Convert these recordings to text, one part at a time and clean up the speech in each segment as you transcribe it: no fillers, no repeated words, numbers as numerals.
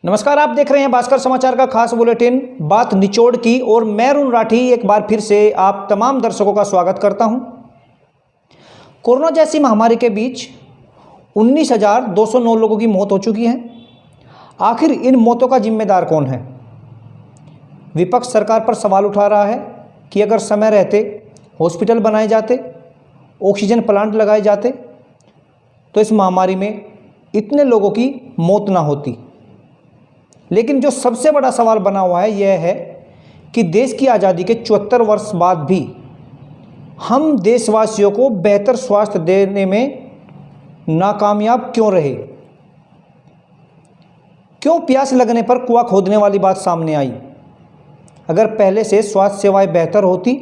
नमस्कार, आप देख रहे हैं भास्कर समाचार का खास बुलेटिन बात निचोड़ की और मैं अरुण राठी एक बार फिर से आप तमाम दर्शकों का स्वागत करता हूं। कोरोना जैसी महामारी के बीच 19,209 लोगों की मौत हो चुकी है। आखिर इन मौतों का जिम्मेदार कौन है? विपक्ष सरकार पर सवाल उठा रहा है कि अगर समय रहते हॉस्पिटल बनाए जाते, ऑक्सीजन प्लांट लगाए जाते तो इस महामारी में इतने लोगों की मौत ना होती। लेकिन जो सबसे बड़ा सवाल बना हुआ है यह है कि देश की आज़ादी के 74 वर्ष बाद भी हम देशवासियों को बेहतर स्वास्थ्य देने में नाकामयाब क्यों रहे? क्यों प्यास लगने पर कुआं खोदने वाली बात सामने आई? अगर पहले से स्वास्थ्य सेवाएं बेहतर होती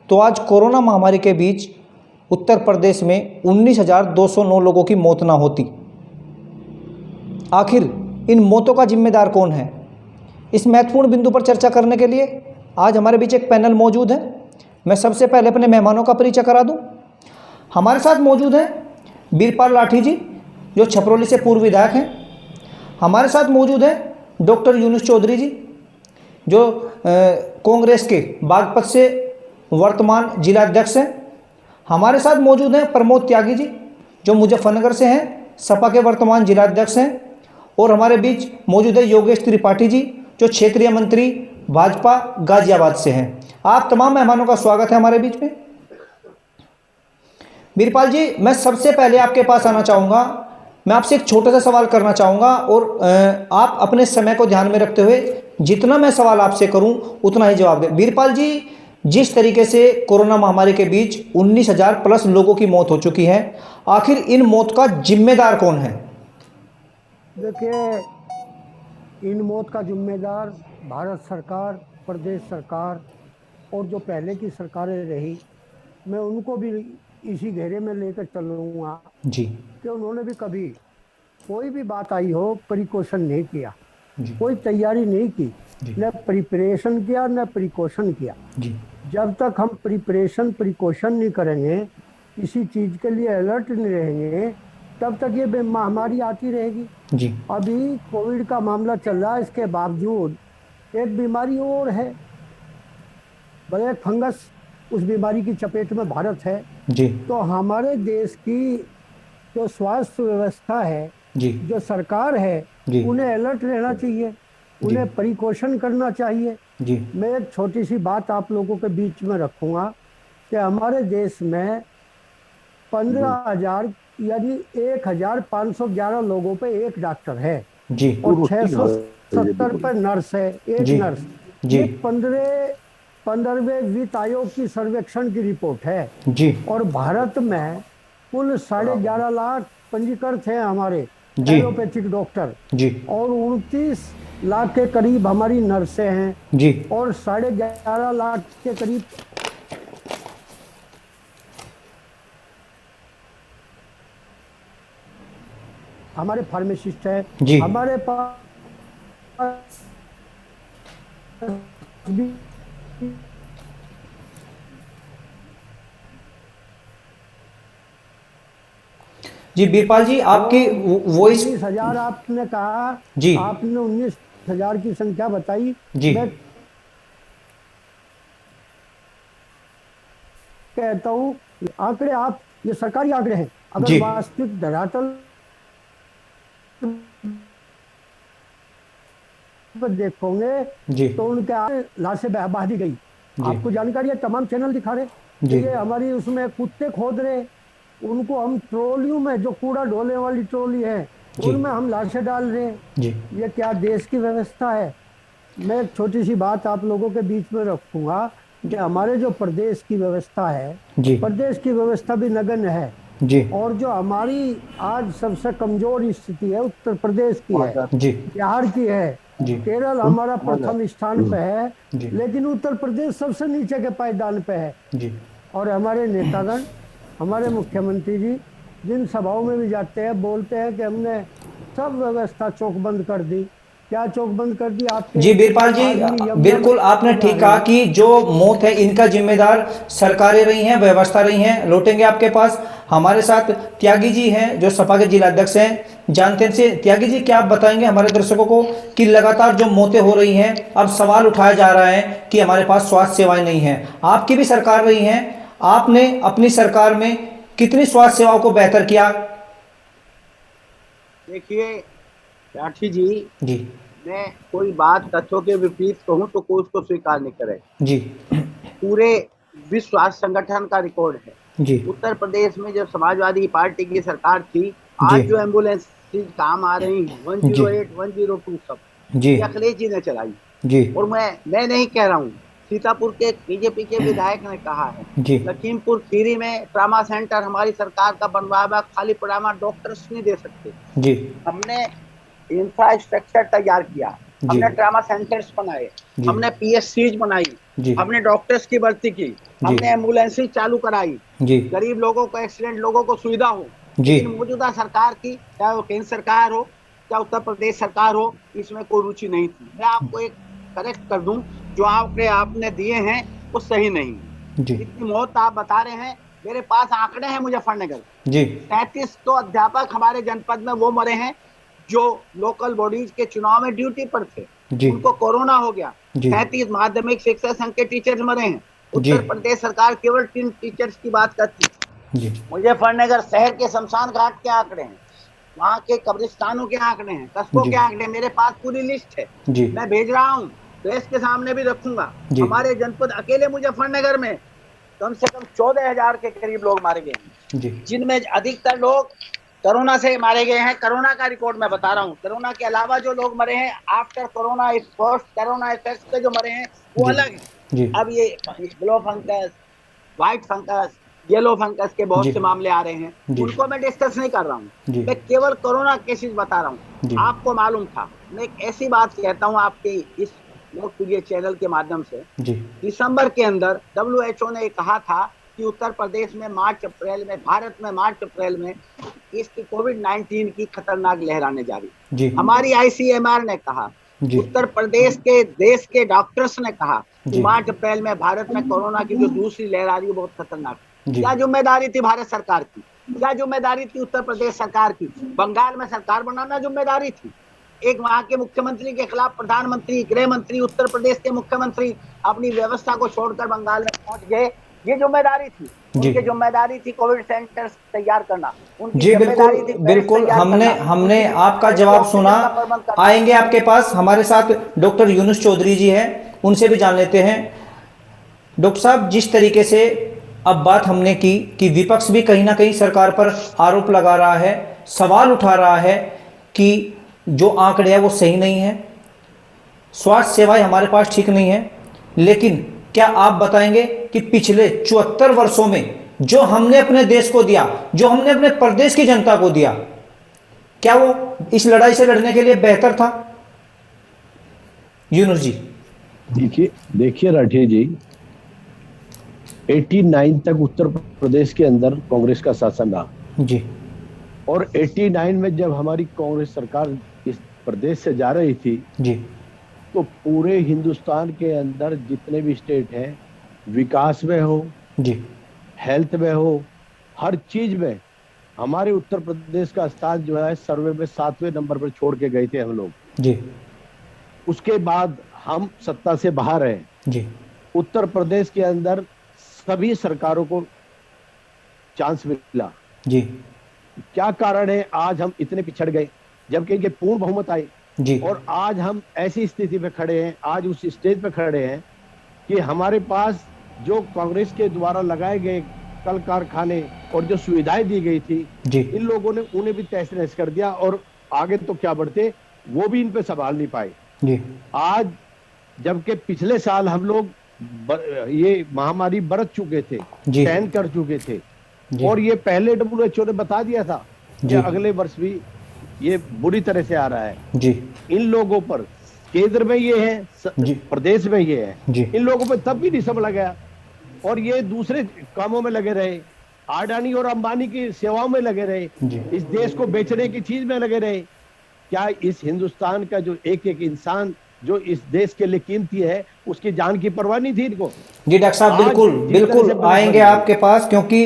तो आज कोरोना महामारी के बीच उत्तर प्रदेश में 19,209 लोगों की मौत ना होती। आखिर इन मौतों का जिम्मेदार कौन है? इस महत्वपूर्ण बिंदु पर चर्चा करने के लिए आज हमारे बीच एक पैनल मौजूद है। मैं सबसे पहले अपने मेहमानों का परिचय करा दूं। हमारे साथ मौजूद हैं बीरपाल लाठी जी, जो छपरौली से पूर्व विधायक हैं। हमारे साथ मौजूद हैं डॉक्टर यूनुस चौधरी जी, जो कांग्रेस के बागपत से वर्तमान जिला अध्यक्ष हैं। हमारे साथ मौजूद हैं प्रमोद त्यागी जी, जो मुजफ्फरनगर से हैं, सपा के वर्तमान जिला अध्यक्ष हैं। और हमारे बीच मौजूद है योगेश त्रिपाठी जी, जो क्षेत्रीय मंत्री भाजपा गाजियाबाद से हैं। आप तमाम मेहमानों का स्वागत है हमारे बीच में। बीरपाल जी, मैं सबसे पहले आपके पास आना चाहूँगा। मैं आपसे एक छोटा सा सवाल करना चाहूँगा और आप अपने समय को ध्यान में रखते हुए जितना मैं सवाल आपसे करूँ उतना ही जवाब दें। बीरपाल जी, जिस तरीके से कोरोना महामारी के बीच 19,000 प्लस लोगों की मौत हो चुकी है, आखिर इन मौत का जिम्मेदार कौन है? देखिए, इन मौत का जिम्मेदार भारत सरकार, प्रदेश सरकार और जो पहले की सरकारें रही, मैं उनको भी इसी घेरे में लेकर चलूँगा जी कि उन्होंने भी कभी कोई भी बात आई हो प्रिकॉशन नहीं किया, कोई तैयारी नहीं की, न प्रिपरेशन किया न प्रिकॉशन किया। जी। जब तक हम प्रिकॉशन नहीं करेंगे, किसी चीज़ के लिए अलर्ट नहीं रहेंगे, तब तक ये महामारी आती रहेगी। जी। अभी कोविड का मामला चल रहा है, इसके बावजूद एक बीमारी और है, ब्लैक फंगस, उस बीमारी की चपेट में भारत है। जी। तो हमारे देश की जो स्वास्थ्य व्यवस्था है, जी, जो सरकार है, उन्हें अलर्ट रहना चाहिए, उन्हें प्रिकॉशन करना चाहिए। जी। मैं एक छोटी सी बात आप लोगों के बीच में रखूँगा कि हमारे देश में 15,000 यानी 1,511 लोगों पे एक डॉक्टर है जी। और 670 पे नर्स है, एक नर्स। ये 15वें वित्त आयोग की सर्वेक्षण की रिपोर्ट है जी। और भारत में कुल 11.5 लाख पंजीकृत हैं हमारे एलोपैथिक डॉक्टर जी, और 29 लाख के करीब हमारी नर्सें हैं जी, और 11.5 लाख के करीब हमारे फार्मासिस्ट है जी। हमारे पास जी। बीरपाल जी, आपकी वॉइस 19,000 आपने कहा जी, आपने 19,000 की संख्या बताई जी। मैं कहता हूँ आंकड़े, आप ये सरकारी आंकड़े हैं, अगर वास्तविक धरातल देखोगे तो उनके लाशें बहा दी गई। आपको जानकारी है, तमाम चैनल दिखा रहे ये हमारी उसमें कुत्ते खोद रहे, उनको हम ट्रॉलियों में, जो कूड़ा ढोने वाली ट्रॉली है, उनमें हम लाशें डाल रहे हैं। ये क्या देश की व्यवस्था है? मैं एक छोटी सी बात आप लोगों के बीच में रखूंगा कि हमारे जो प्रदेश की व्यवस्था है, प्रदेश की व्यवस्था भी नगण्य है जी। और जो हमारी आज सबसे कमजोर स्थिति है उत्तर प्रदेश की है जी, बिहार की है जी, केरल हमारा प्रथम स्थान पे है, लेकिन उत्तर प्रदेश सबसे नीचे के पायदान पे है जी। और हमारे नेतागण, हमारे मुख्यमंत्री जी जिन सभाओं में भी जाते हैं, बोलते हैं कि हमने सब व्यवस्था चौकबंद कर दी। क्या चौकबंद कर दी आपके? जी बीरपाल जी, बिल्कुल आपने ठीक कहा कि जो मौत है इनका जिम्मेदार सरकारें रही हैं, व्यवस्था रही हैं। लौटेंगे आपके पास। हमारे साथ त्यागी जी हैं जो सपा के जिला अध्यक्ष हैं। जानते हैं से त्यागी जी, क्या आप बताएंगे हमारे दर्शकों को कि लगातार जो मौतें हो रही हैं, अब सवाल उठाया जा रहा है कि हमारे पास स्वास्थ्य सेवाएं नहीं हैं। आपकी भी सरकार रही है, आपने अपनी सरकार में कितनी स्वास्थ्य सेवाओं को बेहतर किया? देखिए राठी जी, जी मैं कोई बात तथ्यों के विपरीत कहूँ तो कोई उसको स्वीकार नहीं करे। जी पूरे विश्व स्वास्थ्य संगठन का रिकॉर्ड है। जी उत्तर प्रदेश में जब समाजवादी पार्टी की सरकार थी, आज जो एम्बुलेंस काम आ रही है 108, 102 सब जी ये अखिलेश जी ने चलाई। जी और मैं नहीं कह रहा हूँ, सीतापुर के बीजेपी के विधायक ने कहा है। जी लखीमपुर खीरी में ट्रामा सेंटर हमारी सरकार का बनवाया हुआ, खाली ट्रामा डॉक्टर्स नहीं दे सकते। जी हमने इंफ्रास्ट्रक्चर तैयार किया, हमने ट्रामा सेंटर्स बनाए, हमने पीएचसीज बनाई, हमने डॉक्टर्स की भर्ती की, हमने एम्बुलेंस चालू कराई, गरीब लोगों को, एक्सीडेंट लोगों को सुविधा हो। लेकिन मौजूदा सरकार की, चाहे वो केंद्र सरकार हो चाहे उत्तर प्रदेश सरकार हो, इसमें कोई रुचि नहीं थी। मैं आपको एक करेक्ट कर दूं, जो आंकड़े आपने दिए हैं वो सही नहीं है। जितनी मौत आप बता रहे हैं, मेरे पास आंकड़े हैं मुजफ्फरनगर, 33 तो अध्यापक हमारे जनपद में वो मरे हैं जो लोकल बॉडीज के चुनाव में ड्यूटी पर थे, उनको कोरोना हो गया। 33 माध्यमिक शिक्षा संघ के टीचर्स मरे हैं। उत्तर प्रदेश सरकार केवल 3 टीचर्स की बात करती है। मुजफ्फरनगर शहर के शमशान घाट के आंकड़े हैं, वहाँ के कब्रिस्तानों के आंकड़े हैं, कस्बों के आंकड़े, मेरे पास पूरी लिस्ट है, मैं भेज रहा हूँ, प्रेस के सामने भी रखूंगा। हमारे जनपद अकेले मुजफ्फरनगर में कम से कम 14,000 के करीब लोग मारे गए हैं, जिनमें अधिकतर लोग कोरोना से मारे गए हैं। कोरोना का रिकॉर्ड मैं बता रहा हूँ। कोरोना के अलावा जो लोग मरे हैं after corona, post corona effect से जो मरे हैं वो अलग है। अब ये blue fungus, white fungus, yellow fungus के बहुत से मामले आ रहे हैं, उनको मैं डिस्कस नहीं कर रहा हूँ, मैं केवल कोरोना केसेस बता रहा हूँ। आपको मालूम था, मैं एक ऐसी बात कहता हूँ आपके इस लोकप्रिय चैनल के माध्यम से, दिसंबर के अंदर WHO ने कहा था कि उत्तर प्रदेश में मार्च अप्रैल में, भारत में मार्च अप्रैल में इसकी कोविड-19 की खतरनाक लहर आने जा रही। हमारी ICMR ने कहा, उत्तर प्रदेश के देश के डॉक्टर्स ने कहा कि मार्च अप्रैल में भारत में कोरोना की जो दूसरी लहर आ रही है बहुत खतरनाक। क्या जिम्मेदारी थी भारत सरकार की? क्या जिम्मेदारी थी उत्तर प्रदेश सरकार की? बंगाल में सरकार बनाना जिम्मेदारी थी। एक वहां के मुख्यमंत्री के खिलाफ प्रधानमंत्री, गृह मंत्री, उत्तर प्रदेश के मुख्यमंत्री अपनी व्यवस्था को छोड़कर बंगाल में पहुंच गए, ये जिम्मेदारी थी। उनकी जिम्मेदारी थी कोविड सेंटर्स तैयार करना। जी बिल्कुल हमने आपका जवाब सुना। आएंगे आपके पास, हमारे साथ डॉक्टर यूनुस चौधरी जी हैं, उनसे भी जान लेते हैं। डॉक्टर साहब, जिस तरीके से अब बात हमने की कि विपक्ष भी कहीं ना कहीं सरकार पर आरोप लगा रहा है, सवाल उठा रहा है कि जो आंकड़े हैं वो सही नहीं है, स्वास्थ्य सेवाएं हमारे पास ठीक नहीं है, लेकिन क्या आप बताएंगे कि पिछले 74 वर्षों में जो हमने अपने देश को दिया, जो हमने अपने प्रदेश की जनता को दिया, क्या वो इस लड़ाई से लड़ने के लिए बेहतर था? यूनुस जी। देखिए राठी जी, 89 तक उत्तर प्रदेश के अंदर कांग्रेस का शासन रहा जी, और 89 में जब हमारी कांग्रेस सरकार इस प्रदेश से जा रही थी जी, तो पूरे हिंदुस्तान के अंदर जितने भी स्टेट हैं, विकास में हो जी, हेल्थ में हो, हर चीज में हमारे उत्तर प्रदेश का स्थान जो है सर्वे में 7वें नंबर पर छोड़ के गए थे हम लोग जी। उसके बाद हम सत्ता से बाहर हैं जी। उत्तर प्रदेश के अंदर सभी सरकारों को चांस मिला जी। क्या कारण है आज हम इतने पिछड़ गए जबकि इनके पूर्ण बहुमत आए जी। और आज हम ऐसी स्थिति पे खड़े हैं, आज उस स्टेज पे खड़े हैं कि हमारे पास जो कांग्रेस के द्वारा लगाए गए कल कारखाने और जो सुविधाएं दी गई थी जी, इन लोगों ने उन्हें भी तहस नहस कर दिया और आगे तो क्या बढ़ते वो भी इन पे संभाल नहीं पाए जी। आज जबकि पिछले साल हम लोग ये महामारी बरत चुके थे, सहन कर चुके थे और ये पहले WHO ने बता दिया था कि अगले वर्ष भी ये बुरी तरह से आ रहा है जी। इन लोगों पर, केंद्र में ये है, प्रदेश में ये है, इन लोगों पर तब भी नहीं समझ गया और ये दूसरे कामों में लगे रहे, अडानी और अंबानी की सेवाओं में लगे रहे, इस देश को बेचने की चीज में लगे रहे। क्या इस हिंदुस्तान का जो एक एक इंसान जो इस देश के लिए कीमती है, उसकी जान की परवाह नहीं थी इनको। जी डॉक्टर साहब, बिल्कुल बिल्कुल आएंगे आपके पास, क्योंकि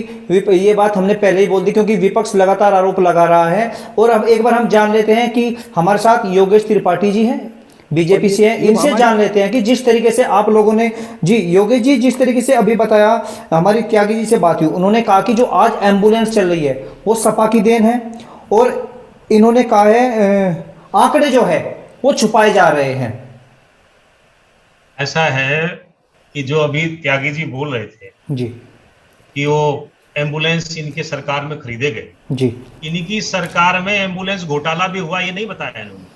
ये बात हमने पहले ही बोल दी, क्योंकि विपक्ष लगातार आरोप लगा रहा है। और अब एक बार हम जान लेते हैं कि हमारे साथ योगेश त्रिपाठी जी हैं, बीजेपी से हैं, इनसे जान लेते हैं कि जिस तरीके से आप लोगों ने, जी योगेश जी, जिस तरीके से अभी बताया, हमारी त्यागी जी से बात हुई, उन्होंने कहा कि जो आज एम्बुलेंस चल रही है वो सपा की देन है, और इन्होंने कहा है आंकड़े जो है वो छुपाए जा रहे हैं। ऐसा है कि जो अभी त्यागी जी बोल रहे थे जी कि वो एम्बुलेंस इनके सरकार में खरीदे गए, जी इनकी सरकार में एम्बुलेंस घोटाला भी हुआ, ये नहीं बताया इन्होंने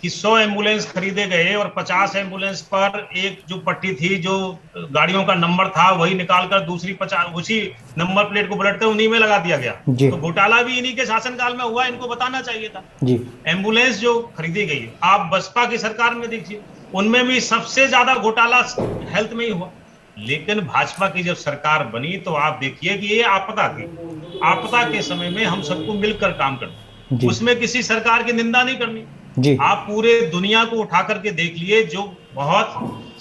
कि 100 एम्बुलेंस खरीदे गए और 50 एम्बुलेंस पर एक जो पट्टी थी, जो गाड़ियों का नंबर था, वही निकालकर दूसरी 50 उसी नंबर प्लेट को पलटकर उन्हीं में लगा दिया गया। तो घोटाला भी इन्हीं के शासनकाल में हुआ, इनको बताना चाहिए था। जी एम्बुलेंस जो खरीदी गई, आप बसपा की सरकार में देखिए, उनमें भी सबसे ज्यादा घोटाला हेल्थ में ही हुआ। लेकिन भाजपा की जब सरकार बनी तो आप देखिए कि ये आपदा के समय में हम सबको मिलकर काम करना, उसमें किसी सरकार की निंदा नहीं करनी। जी आप पूरे दुनिया को उठा करके देख लिए, जो बहुत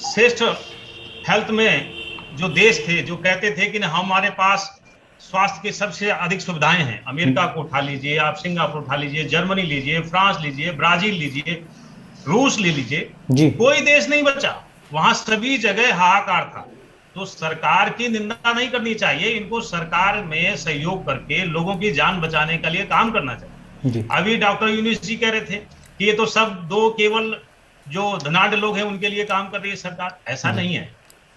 श्रेष्ठ हेल्थ में जो देश थे, जो कहते थे कि हमारे पास स्वास्थ्य की सबसे अधिक सुविधाएं हैं, अमेरिका को उठा लीजिए, आप सिंगापुर उठा लीजिए, जर्मनी लीजिए, फ्रांस लीजिए, ब्राजील लीजिए, रूस ले लीजिए, कोई देश नहीं बचा, वहां सभी जगह हाहाकार था। तो सरकार की निंदा नहीं करनी चाहिए, इनको सरकार में सहयोग करके लोगों की जान बचाने के लिए काम करना चाहिए। अभी डॉक्टर यूनुस जी कह रहे थे कि ये तो सब केवल जो धनाढ़ लोग हैं उनके लिए काम कर रही है सरकार। ऐसा नहीं है,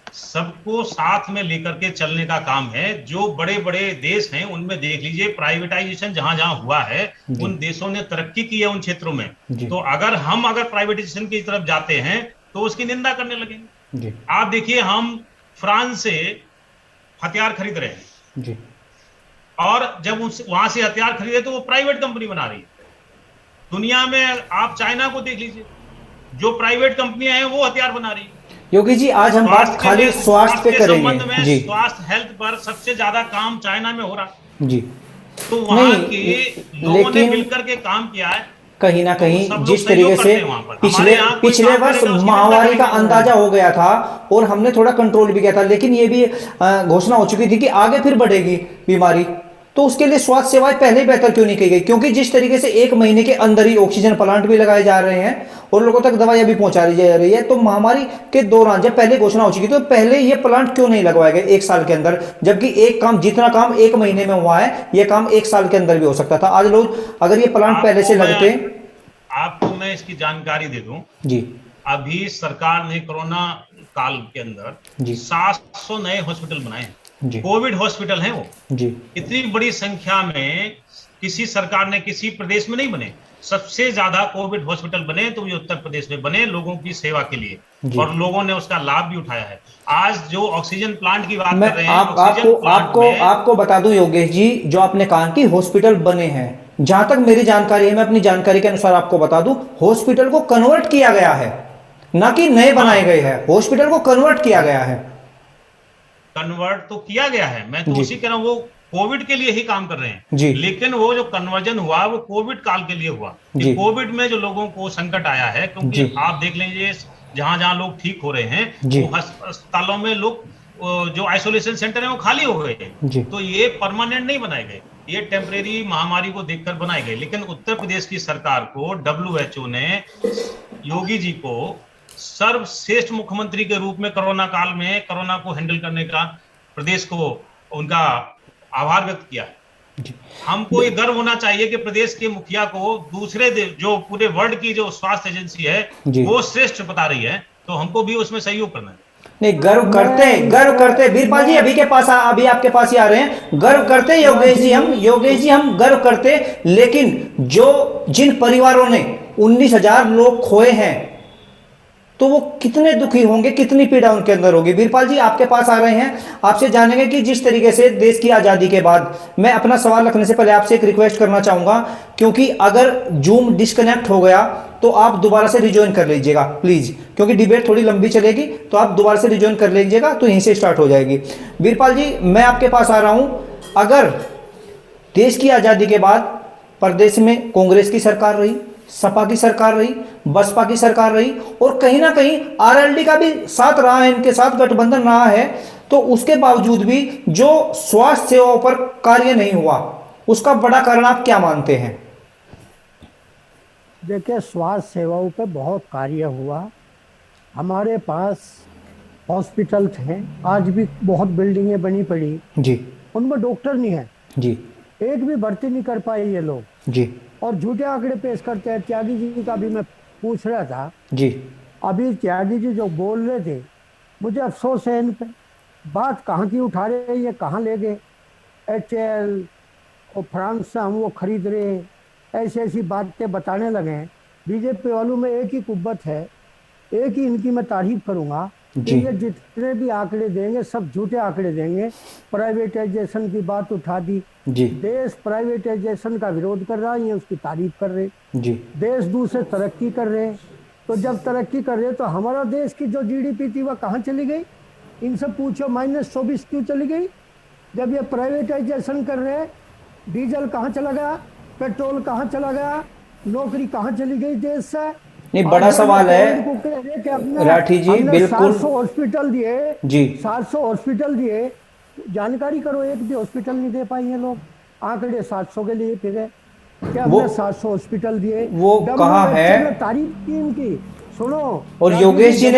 सबको साथ में लेकर के चलने का काम है। जो बड़े बड़े देश हैं उनमें देख लीजिए, प्राइवेटाइजेशन जहां जहां हुआ है उन देशों ने तरक्की की है उन क्षेत्रों में। तो अगर हम प्राइवेटाइजेशन की तरफ जाते हैं तो उसकी निंदा करने लगेंगे। आप देखिए, हम फ्रांस से हथियार खरीद रहे हैं, और जब वहां से हथियार खरीदे तो वो प्राइवेट कंपनी बना रही है। दुनिया में आप चाइना को देख लीजिए, जो प्राइवेट कंपनियां हैं वो हथियार बना रही है। योगी जी, आज हम बात खाली स्वास्थ्य पे करेंगे। जी स्वास्थ्य हेल्थ पर सबसे ज्यादा काम चाइना में हो रहा है। जी तो वहां के लोगों ने मिलकर के काम किया है। कहीं ना कहीं जिस तरीके से पिछले वर्ष महामारी का अंदाजा हो गया था और हमने थोड़ा कंट्रोल भी किया था, लेकिन ये भी घोषणा हो चुकी थी कि आगे फिर बढ़ेगी बीमारी, तो उसके लिए स्वास्थ्य सेवाएं पहले ही बेहतर क्यों नहीं की गई? क्योंकि जिस तरीके से 1 महीने के अंदर ही ऑक्सीजन प्लांट भी लगाए जा रहे हैं और लोगों तक दवाइयां भी पहुंचाई जा रही है, तो महामारी के दौरान जब पहले घोषणा हो चुकी तो पहले ये प्लांट क्यों नहीं लगवाए गए 1 साल के अंदर? जबकि जितना काम 1 महीने में हुआ है, ये काम 1 साल के अंदर भी हो सकता था। आज लोग अगर ये प्लांट पहले से लगते। आपको मैं इसकी जानकारी दे दूं जी, अभी सरकार ने कोरोना काल के अंदर 700 नए हॉस्पिटल बनाए हैं, कोविड हॉस्पिटल हैं वो जी। इतनी बड़ी संख्या में किसी सरकार ने किसी प्रदेश में नहीं बने। सबसे ज्यादा कोविड हॉस्पिटल बने तो ये उत्तर प्रदेश में बने, लोगों की सेवा के लिए, और लोगों ने उसका लाभ भी उठाया है। आज जो ऑक्सीजन प्लांट की बात कर रहे हैं, आपको बता दूं योगेश जी, जो आपने कहा कि हॉस्पिटल बने हैं, जहां तक मेरी जानकारी है, मैं अपनी जानकारी के अनुसार आपको बता दूं, हॉस्पिटल को कन्वर्ट किया गया है, ना कि नए बनाए गए हैं। हॉस्पिटल को कन्वर्ट किया गया है। कन्वर्ट तो किया गया है, मैं तो उसी कह रहा हूं, वो कोविड के लिए ही काम कर रहे हैं जी। लेकिन वो जो कन्वर्जन हुआ वो कोविड काल के लिए हुआ। कोविड में जो लोगों को संकट आया है, क्योंकि आप देख लीजिए जहां जहां लोग ठीक हो रहे हैं, वो अस्पतालों में लोग जो आइसोलेशन सेंटर है वो खाली हो गए हैं। तो ये परमानेंट नहीं बनाए गए, ये टेम्परेरी महामारी को देखकर बनाए गए। लेकिन उत्तर प्रदेश की सरकार को WHO ने योगी जी को सर्वश्रेष्ठ मुख्यमंत्री के रूप में कोरोना काल में कोरोना को हैंडल करने का प्रदेश को उनका आभार व्यक्त किया है। हमको ये गर्व होना चाहिए कि प्रदेश के मुखिया को दूसरे जो पूरे वर्ल्ड की जो स्वास्थ्य एजेंसी है वो श्रेष्ठ बता रही है, तो हमको भी उसमें सहयोग करना है। नहीं, गर्व करते वीरपाल जी अभी आपके पास ही आ रहे हैं। गर्व करते योगेश जी हम गर्व करते, लेकिन जिन परिवारों ने 19,000 लोग खोए हैं, तो वो कितने दुखी होंगे, कितनी पीड़ा उनके अंदर होगी। वीरपाल जी आपके पास आ रहे हैं, आपसे जानेंगे कि जिस तरीके से देश की आजादी के बाद, मैं अपना सवाल रखने से पहले आपसे एक रिक्वेस्ट करना चाहूंगा, क्योंकि अगर जूम डिस्कनेक्ट हो गया तो आप दोबारा से रिज्वाइन कर लीजिएगा प्लीज, क्योंकि डिबेट थोड़ी लंबी चलेगी, तो आप दोबारा से रिज्वाइन कर लीजिएगा, तो यहीं से स्टार्ट हो जाएगी। वीरपाल जी मैं आपके पास आ रहा हूं, अगर देश की आजादी के बाद प्रदेश में कांग्रेस की सरकार रही, सपा की सरकार रही, बसपा की सरकार रही, और कहीं ना कहीं आरएलडी का भी साथ रहा है, इनके साथ गठबंधन रहा है, तो उसके बावजूद भी जो स्वास्थ्य सेवाओं पर कार्य नहीं हुआ, उसका बड़ा कारण आप क्या मानते हैं? देखिए, स्वास्थ्य सेवाओं पे बहुत कार्य हुआ। हमारे पास हॉस्पिटल थे, आज भी बहुत बिल्डिंगें बनी पड़ी जी, उनमें डॉक्टर नहीं है जी, एक भी भर्ती नहीं कर पाए ये लोग जी, और झूठे आंकड़े पेश करते हैं। त्यागी जी का भी मैं पूछ रहा था जी, अभी, त्यागी जी जो बोल रहे थे, मुझे अफसोस है इन पे। बात कहाँ की उठा रहे हैं, ये कहाँ ले गए? HL और फ्रांस से हम वो खरीद रहे हैं, ऐसी ऐसी बातें बताने लगे हैं। बीजेपी वालों में एक ही कुब्बत है, एक ही इनकी मैं तारीफ करूंगा कि ये जितने भी आंकड़े देंगे सब झूठे आंकड़े देंगे। प्राइवेटाइजेशन की बात उठा दी जी, देश प्राइवेटाइजेशन का विरोध कर रहा है, ये उसकी तारीफ कर रहे। जी, देश दूसरे तरक्की कर रहे हैं, तो जब तरक्की कर रहे तो हमारा देश की जो GDP थी वह कहाँ चली गई? इनसे पूछो -24 क्यों चली गई? जब ये प्राइवेटाइजेशन कर रहे हैं, डीजल कहाँ चला गया, पेट्रोल कहाँ चला गया, नौकरी कहाँ चली गई देश से? नहीं, बड़ा सवाल है राठी जी, बिल्कुल। 700 हॉस्पिटल दिए जी, 700 हॉस्पिटल दिए, जानकारी करो, एक भी हॉस्पिटल नहीं दे पाए ये लोग। आंकड़े 700 के लिए फिर क्या हमने 700 हॉस्पिटल दिए, वो कहाँ है? तारीफ की इनकी सुनो। और योगेश जी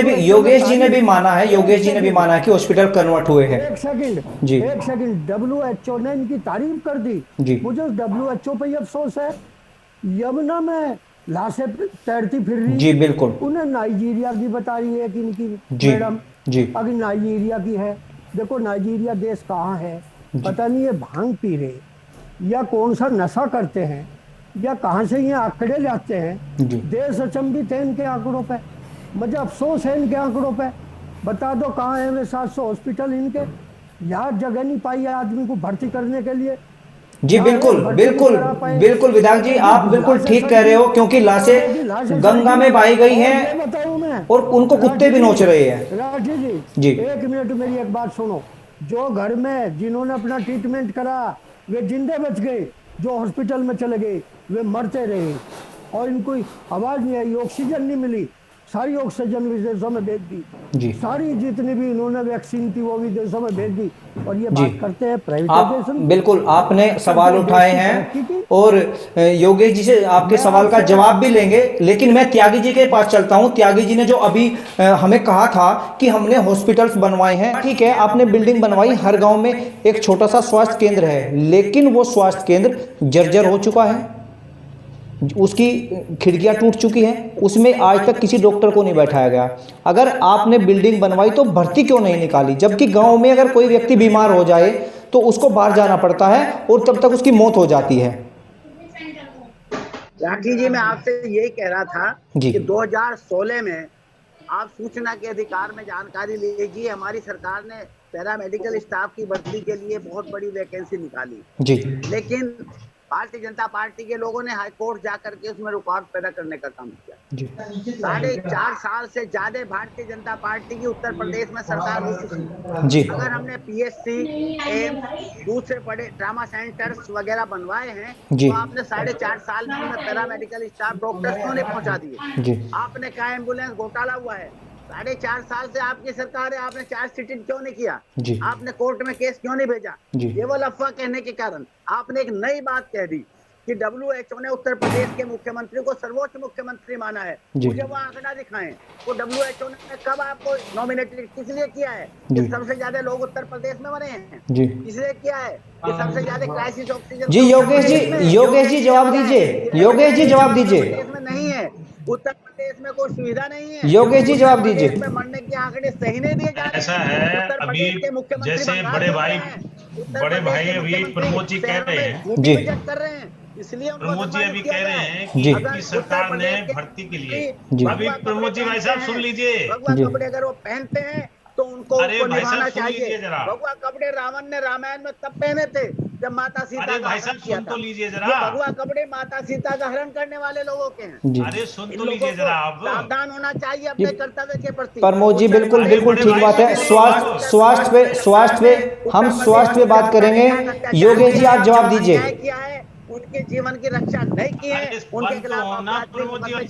ने भी माना है, योगेश जी ने भी माना है कि हॉस्पिटल कन्वर्ट हुए हैं। एक सेकंड, WHO ने इनकी तारीफ कर दी जी। मुझे WHO पे अफसोस है। यमुना में लाशें तैरती फिर रही जी, बिल्कुल। उन्हें नाइजीरिया की बता रही है कि इनकी जी, मैडम जी, अगर नाइजीरिया की है। देखो नाइजीरिया देश कहाँ है पता नहीं, ये भांग पी रहे या कौन सा नशा करते हैं या कहाँ से ये आंकड़े लाते हैं। जी। देश अचंभित है इनके आंकड़ों पे, मुझे अफसोस है इनके आंकड़ों पे। बता दो कहाँ है वे 700 हॉस्पिटल इनके? यार जगह नहीं पाई है आदमी को भर्ती करने के लिए। जी, बिल्कुल बिल्कुल बिल्कुल विधायक जी, आप बिल्कुल ठीक कह रहे हो, क्योंकि लाशें गंगा में बहाई गई हैं और उनको कुत्ते भी नोच रहे हैं। राठी जी, एक मिनट मेरी एक बात सुनो। जो घर में जिन्होंने अपना ट्रीटमेंट करा वे जिंदे बच गए, जो हॉस्पिटल में चले गए वे मरते रहे और इनको आवाज नहीं आई, ऑक्सीजन नहीं मिली। सारी ऑक्सीजन विदेशों में भेज दी जी, सारी जितनी भी इन्होंने वैक्सीन थी वो विदेशों में भेज दी। और ये बात करते हैं प्राइवेटाइजेशन। बिल्कुल आपने सवाल उठाए हैं और योगेश जी से आपके सवाल का जवाब भी लेंगे, लेकिन मैं त्यागी जी के पास चलता हूं। त्यागी जी ने जो अभी हमें कहा था कि हमने हॉस्पिटल्स बनवाए हैं, ठीक है, आपने बिल्डिंग बनवाई, हर गांव में एक छोटा सा स्वास्थ्य केंद्र है, लेकिन वो स्वास्थ्य केंद्र जर्जर हो चुका है, उसकी खिड़कियां टूट चुकी हैं, उसमें आज तक किसी डॉक्टर को नहीं बैठाया गया। अगर आपने बिल्डिंग बनवाई तो भर्ती क्यों नहीं निकाली? जबकि गांव में अगर कोई व्यक्ति बीमार हो जाए तो उसको बाहर जाना पड़ता है और तब तक उसकी मौत हो जाती है। राठी जी, मैं आपसे यही कह रहा था जी, कि 2016 में आप सूचना के अधिकार में जानकारी लीजिए, हमारी सरकार ने पैरामेडिकल स्टाफ की भर्ती के लिए बहुत बड़ी वैकेंसी निकाली जी, लेकिन भारतीय जनता पार्टी के लोगों ने हाई कोर्ट जाकर के उसमें रुकावट पैदा करने का काम किया। 4.5 साल से ज्यादा भारतीय जनता पार्टी की उत्तर प्रदेश में सरकार हो चुकी जी। अगर हमने PSC, एम्स, दूसरे बड़े ट्रामा सेंटर्स वगैरह बनवाए हैं जी, तो आपने 4.5 साल में पैरामेडिकल स्टाफ डॉक्टर्स क्यों नहीं पहुंचा दिए? आपने कहा एम्बुलेंस घोटाला हुआ है, 4.5 साल से आपकी सरकार है, आपने चार्ज शीट क्यों नहीं किया? आपने कोर्ट में केस क्यों नहीं भेजा? केवल अफवाह कहने के कारण आपने एक नई बात कह दी कि WHO ने उत्तर प्रदेश के मुख्यमंत्री को सर्वोच्च मुख्यमंत्री माना है। मुझे वो आंकड़ा दिखाएं, वो WHO ने कब आपको नॉमिनेटेड किस लिए किया है कि सबसे ज्यादा लोग उत्तर प्रदेश में मरे हैं? इसलिए किया है कि सबसे ज्यादा क्राइसिस ऑक्सीजन। जी योगेश जी जवाब दीजिए, योगेश जी जवाब दीजिए। नहीं है उत्तर प्रदेश में कोई सुविधा नहीं है। योगेश जी जवाब दीजिए। मरने के आंकड़े सही नहीं दिए जा रहे। ऐसा है, अभी जैसे बड़े भाई अभी प्रमोद जी कह रहे हैं जी, कर रहे हैं, इसलिए प्रमोद जी अभी कह रहे हैं कि सरकार ने भर्ती के लिए, अभी प्रमोद जी भाई साहब सुन लीजिए, भगवा कपड़े अगर वो पहनते हैं तो उनको निभाना चाहिए। भगवा कपड़े रावण ने रामायण में तब पहने थे जब माता सीता का हरण किया था। लीजिए जरा, भगवा कपड़े माता सीता का हरण करने वाले लोगों के हैं। अरे सुन तो लीजिए जरा, आप सावधान होना चाहिए अपने कर्तव्य के प्रति। प्रमोद जी बिल्कुल ठीक बात है। स्वास्थ्य पे हम स्वास्थ्य पे बात करेंगे। योगेश जी आप जवाब दीजिए। उनके जीवन की रक्षा नहीं की है, उनके खिलाफ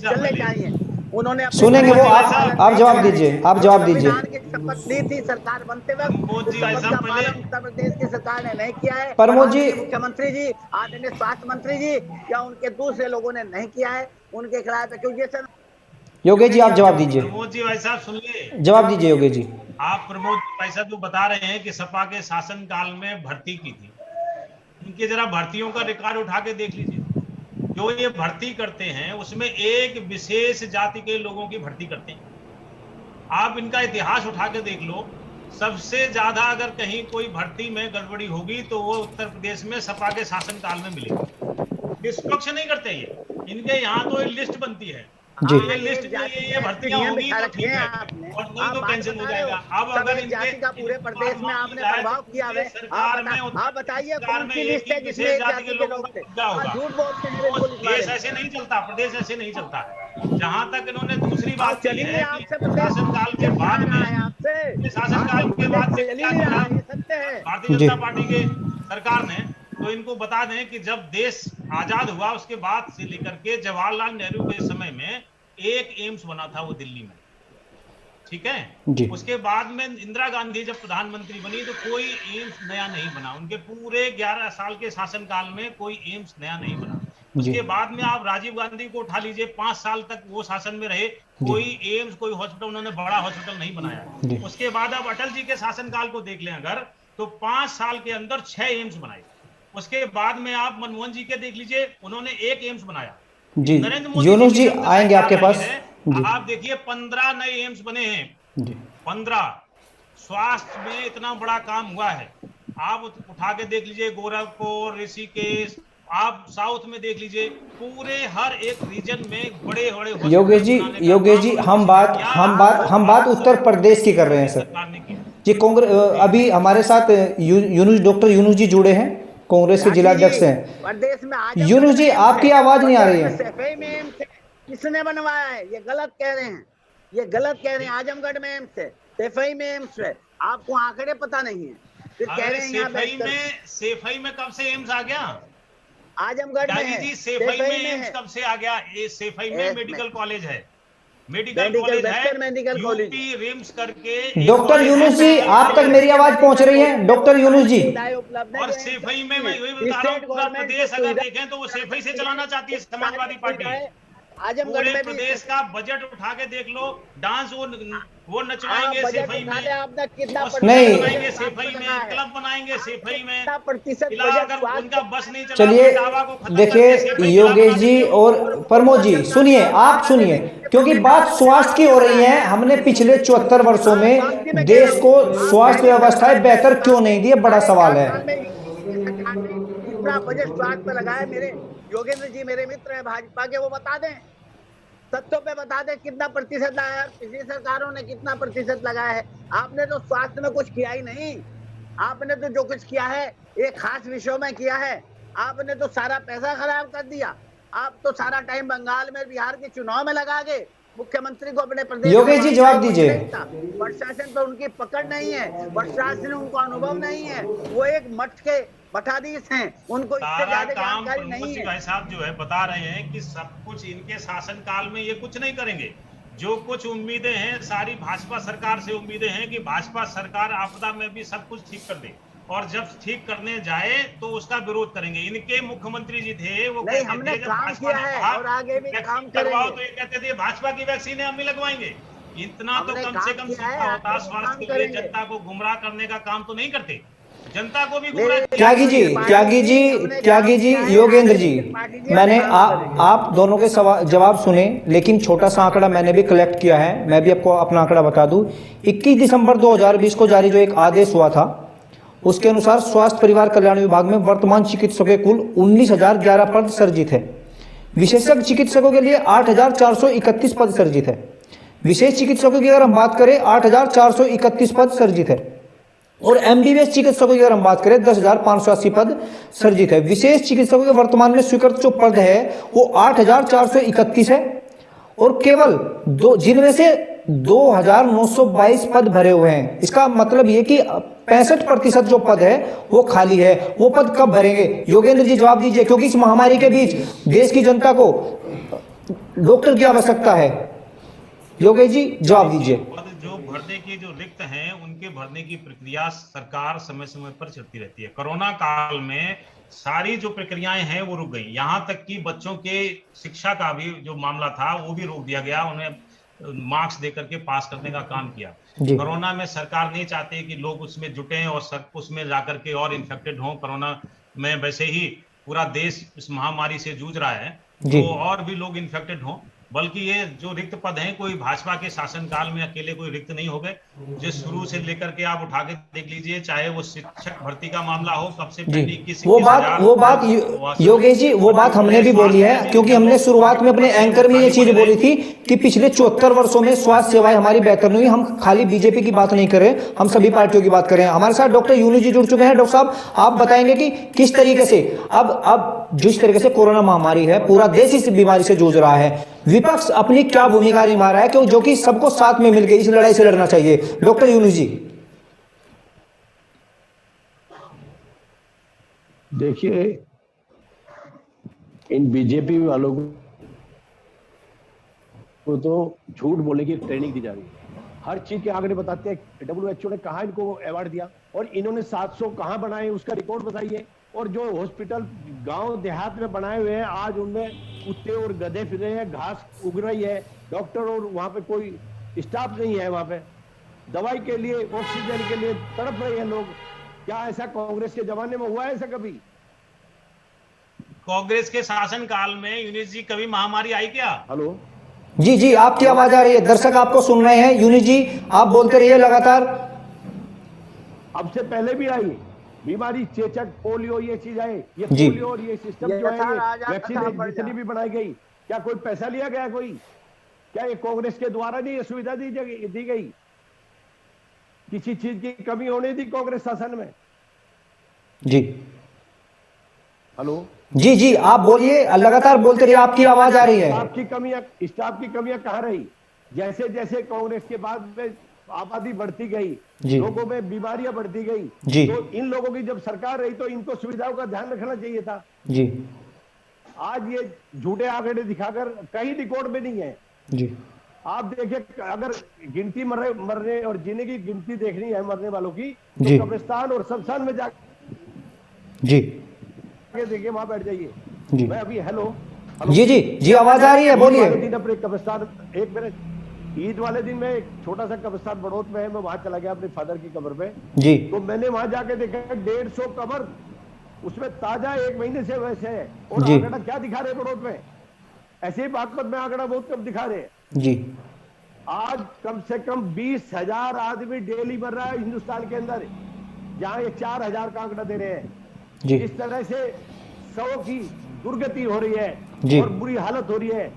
चलने चाहिए। उन्होंने सुनेंगे वो, आप जवाब दीजिए, आप जवाब दीजिए। संविधान की शपथ ली थी सरकार बनते वक्त, उस शपथ का पालन उत्तर प्रदेश की सरकार ने नहीं किया है। प्रमोद जी, मुख्यमंत्री जी, आदरणीय स्वास्थ्य मंत्री जी या उनके दूसरे लोगों ने नहीं किया है, उनके खिलाफ एक्यूजेशन। योगेश जी आप जवाब दीजिए। प्रमोद जी भाई साहब सुनिए, जवाब दीजिए योगेश जी। आप प्रमोद भाई साहब तो बता रहे हैं कि सपा के शासन काल में भर्ती की थी, इनके जरा भर्तियों का रिकॉर्ड उठा के देख लीजिए। जो ये भर्ती करते हैं उसमें एक विशेष जाति के लोगों की भर्ती करते हैं। आप इनका इतिहास उठा के देख लो, सबसे ज्यादा अगर कहीं कोई भर्ती में गड़बड़ी होगी तो वो उत्तर प्रदेश में सपा के शासन काल में मिलेगी। निष्पक्ष नहीं करते ये, इनके यहाँ तो एक लिस्ट बनती है, ये लिस्ट में ये भर्तियां होगी तो ठीक है और नहीं तो कैंसिल हो जाएगा। अब अगर इनके पूरे प्रदेश में आपने प्रभाव किया है, सरकार में आप बताइए कौन सी लिस्ट है जिसमें विशेष जाति के लोगों को क्या होगा? झूठ बोलते हैं, देश ऐसे नहीं चलता, प्रदेश ऐसे नहीं चलता। जहां तक इन्होंने दूसरी बात की है कि शासनकाल के बाद में, शासनकाल के बाद भारतीय जनता पार्टी के सरकार ने, तो इनको बता दें कि जब देश आजाद हुआ उसके बाद से लेकर के जवाहरलाल नेहरू के समय में एक एम्स बना था वो दिल्ली में, ठीक है। उसके बाद में इंदिरा गांधी जब प्रधानमंत्री बनी तो कोई एम्स नया नहीं बना, उनके पूरे 11 साल के शासनकाल में कोई एम्स नया नहीं बना। उसके बाद में आप राजीव गांधी को उठा लीजिए, 5 साल तक वो शासन में रहे, कोई एम्स कोई हॉस्पिटल उन्होंने बड़ा हॉस्पिटल नहीं बनाया। उसके बाद आप अटल जी के शासनकाल को देख लें अगर, तो 5 साल के अंदर 6 एम्स बनाए। उसके बाद में आप मनमोहन जी के देख लीजिए, उन्होंने 1 एम्स बनाया। जी यूनुस जी आएंगे आपके पास। आप देखिए 15 नए एम्स बने हैं, 15। स्वास्थ्य में इतना बड़ा काम हुआ है, आप उठा के देख लीजिए, गोरखपुर, ऋषिकेश, आप साउथ में देख लीजिए, पूरे हर एक रीजन में बड़े बड़े। योगेश जी हम बात उत्तर प्रदेश की कर रहे हैं सर जी। कांग्रेस अभी हमारे साथ डॉक्टर यूनुस जी जुड़े हैं, कांग्रेस के जिला अध्यक्ष हैं। प्रदेश में यूनुस जी आपकी आवाज नहीं आ रही है। किसने बनवाया है? ये गलत कह रहे हैं, ये गलत कह रहे हैं। आजमगढ़ में एम्स है, सैफई में एम्स है, आपको आंकड़े पता नहीं है, फिर कह रहे हैं सैफई में कब से एम्स आ गया? आजमगढ़ में है। सैफई में एम्स कब से आ गया? ये सैफई में मेडिकल कॉलेज है, मेडिकल कॉलेज है, यूपी रिम्स करके। डॉक्टर यूनुस जी आप तक मेरी आवाज पहुंच रही है? डॉक्टर यूनुस जी, और सैफई में मैं वही बता रहा हूँ, पूरा प्रदेश अगर देखें तो वो सैफई से चलाना चाहती है समाजवादी पार्टी। आजमगढ़ में प्रदेश का बजट उठा के देख लो, डांस वो नचवाएंगे सैफई में, नहीं सैफई में क्लब बनाएंगे, सैफई में उनका बस नहीं चला। चलिए देखिए योगेश जी और प्रमोद जी सुनिए, आप सुनिए, क्योंकि बात स्वास्थ्य की हो रही है। हमने पिछले 74 वर्षों में देश को स्वास्थ्य व्यवस्थाएं बेहतर क्यों नहीं दी, बड़ा सवाल है। पूरा बजट स्वास्थ्य पे लगाया। मेरे योगेंद्र जी मेरे मित्र हैं भाजपा के, वो बता दें, तथ्यों पे बता दें कितना प्रतिशत लगाया, पिछली सरकारों ने कितना प्रतिशत लगाया है। आपने तो स्वास्थ्य में कुछ किया ही नहीं। आपने तो जो कुछ किया है एक खास विषयों में किया है, आपने तो सारा पैसा खराब कर दिया। आप तो सारा टाइम बंगाल में, बिहार के चुनाव में लगा गए। मुख्यमंत्री को अपने प्रदेश योगेश जी जवाब दीजिए। प्रशासन पर उनकी पकड़ नहीं है, प्रशासन उनको अनुभव नहीं है, वो एक मठ के मठाधीश हैं, उनको इससे ज्यादा जानकारी नहीं है। भाई साहब जो है बता रहे हैं कि सब कुछ इनके शासन काल में ये कुछ नहीं करेंगे। जो कुछ उम्मीदें हैं सारी भाजपा सरकार से उम्मीदें हैं कि भाजपा सरकार आपदा में भी सब कुछ ठीक कर दे, और जब ठीक करने जाए तो उसका विरोध करेंगे। इनके मुख्यमंत्री जी थे, वो नहीं, हमने काम किया है और आगे भी काम करवाओ, तो ये कहते थे भाजपा की वैक्सीन हम ही लगवाएंगे। इतना तो कम से कम सीखा होता। स्वास्थ्य के लिए जनता को गुमराह करने का काम तो नहीं करते, जनता को भी गुमराह। त्यागी जी योगेंद्र जी, मैंने आप दोनों के जवाब सुने, लेकिन छोटा सा आंकड़ा मैंने भी कलेक्ट किया है। मैं भी आपको अपना आंकड़ा बता दूं। 21 दिसंबर 2020 को जारी जो एक आदेश हुआ था, उसके अनुसार स्वास्थ्य परिवार कल्याण विभाग में वर्तमान चिकित्सकों के कुल 19,011 पद सर्जित है। विशेषज्ञ चिकित्सकों के लिए 8,431 पद सर्जित है। विशेष चिकित्सकों की अगर हम बात करें 8,431 पद सर्जित है, और एमबीबीएस चिकित्सकों की अगर हम बात करें 10,580 पद सर्जित है। विशेष चिकित्सकों के वर्तमान में स्वीकृत जो पद है वो 8,431 है, और केवल जिनमें से 2,922 पद भरे हुए हैं। इसका मतलब ये कि 65% जो पद है वो खाली है। वो पद कब भरेंगे? योगेंद्र जी जवाब दीजिए, क्योंकि इस महामारी के बीच देश की जनता को डॉक्टर की आवश्यकता है। योगेश जी जवाब दीजिए। जो भरने की जो रिक्त हैं उनके भरने की प्रक्रिया सरकार समय समय पर चलती रहती है। कोरोना काल में सारी जो प्रक्रियाएं हैं वो रुक गई, यहाँ तक कि बच्चों के शिक्षा का भी जो मामला था वो भी रोक दिया गया, उन्हें मार्क्स देकर के पास करने का काम किया। कोरोना में सरकार नहीं चाहती कि लोग उसमें जुटे और उसमें जाकर के और इन्फेक्टेड हों। कोरोना में वैसे ही पूरा देश इस महामारी से जूझ रहा है, तो और भी लोग इन्फेक्टेड हों। बल्कि ये जो रिक्त पद हैं कोई भाजपा के शासनकाल में अकेले कोई रिक्त नहीं हो गए, जो शुरू से लेकर के आप उठा के देख लीजिए, चाहे वो शिक्षक भर्ती का मामला हो, कब से पहले 21 वो बात योगेश जी वो बात हमने भी बोली है, क्योंकि हमने शुरुआत में अपने एंकर में ये चीज बोली थी कि पिछले 74 वर्षों में स्वास्थ्य सेवाएं हमारी बेहतर नहीं हुई। हम खाली बीजेपी की बात नहीं कर रहे, हम सभी पार्टियों की बात कर रहे हैं। हमारे साथ डॉक्टर यूनु जी जुड़ चुके हैं। डॉक्टर साहब, आप बताएंगे कि किस तरीके से अब जिस तरीके से कोरोना महामारी है, पूरा देश इस बीमारी से जूझ रहा है, विपक्ष अपनी क्या भूमिका निभा रहा है, क्यों जो कि सबको साथ में मिलकर इस लड़ाई से लड़ना चाहिए? डॉक्टर यूनुस जी। देखिए, इन बीजेपी वालों को तो झूठ बोलने की ट्रेनिंग दी जा रही है। हर चीज के आंकड़े बताते हैं। WHO ने कहा इनको अवार्ड दिया और इन्होंने 700 कहां बनाए उसका रिकॉर्ड बताइए। और जो हॉस्पिटल गांव देहात में बनाए हुए हैं, आज उनमें कुत्ते और गधे फिर रहे हैं, घास उग रही है, डॉक्टर और वहां पे कोई स्टाफ नहीं है, वहां पे दवाई के लिए ऑक्सीजन के लिए तड़प रहे हैं लोग। क्या ऐसा कांग्रेस के जमाने में हुआ है ऐसा कभी? कांग्रेस के शासन काल में यूनिस जी कभी महामारी आई क्या? हेलो जी जी, आपकी आवाज आ रही है, दर्शक आपको सुन रहे हैं। यूनिस जी आप बोलते रहिए लगातार। अब से पहले भी आई बीमारी, चेचक, पोलियो, ये चीज आए, ये पोलियो और ये सिस्टम जो है, वैक्सीन जितनी भी बनाई गई, क्या कोई पैसा लिया गया? कोई क्या ये कांग्रेस के द्वारा नहीं ये सुविधा दी गई? किसी चीज की कमी होने दी कांग्रेस शासन में? जी हेलो जी जी, आप बोलिए, लगातार बोलते रहिए, आपकी आवाज आ रही है। स्टाफ की कमियां कहाँ रही? जैसे जैसे कांग्रेस के बाद में आबादी बढ़ती गई, लोगों में बीमारियां बढ़ती गई, तो इन लोगों की जब सरकार रही तो इनको सुविधाओं का ध्यान रखना चाहिए था। जी आज ये झूठे आंकड़े दिखाकर कहीं रिकॉर्ड में नहीं है। जी आप देखिए, अगर गिनती मरने और जीने की गिनती देखनी है मरने वालों की, तो कब्रिस्तान और शमशान में जाके देखिए, वहां बैठ जाइए। मैं अभी हेलो जी आवाज आ रही है, बोलिए। अपने कब्रिस्तान, एक मिनट, ईद वाले दिन में एक छोटा सा कब्रिस्तान बड़ौत में है, मैं वहां चला गया अपने फादर की कब्र पे जी। तो मैंने वहां जाके देखा 150 कब्र, उसमें ताजा 1 महीने से वैसे है। और आंकड़ा क्या दिखा रहे बड़ौत में? ऐसे ही बागपत में आंकड़ा बहुत कम दिखा रहे हैं जी। आज कम से कम 20,000 आदमी डेली मर रहा है हिंदुस्तान के अंदर, जहां ये 4,000 का आंकड़ा दे रहे हैं जी। इस तरह से 100 की दुर्गति हो रही है और बुरी हालत हो रही है।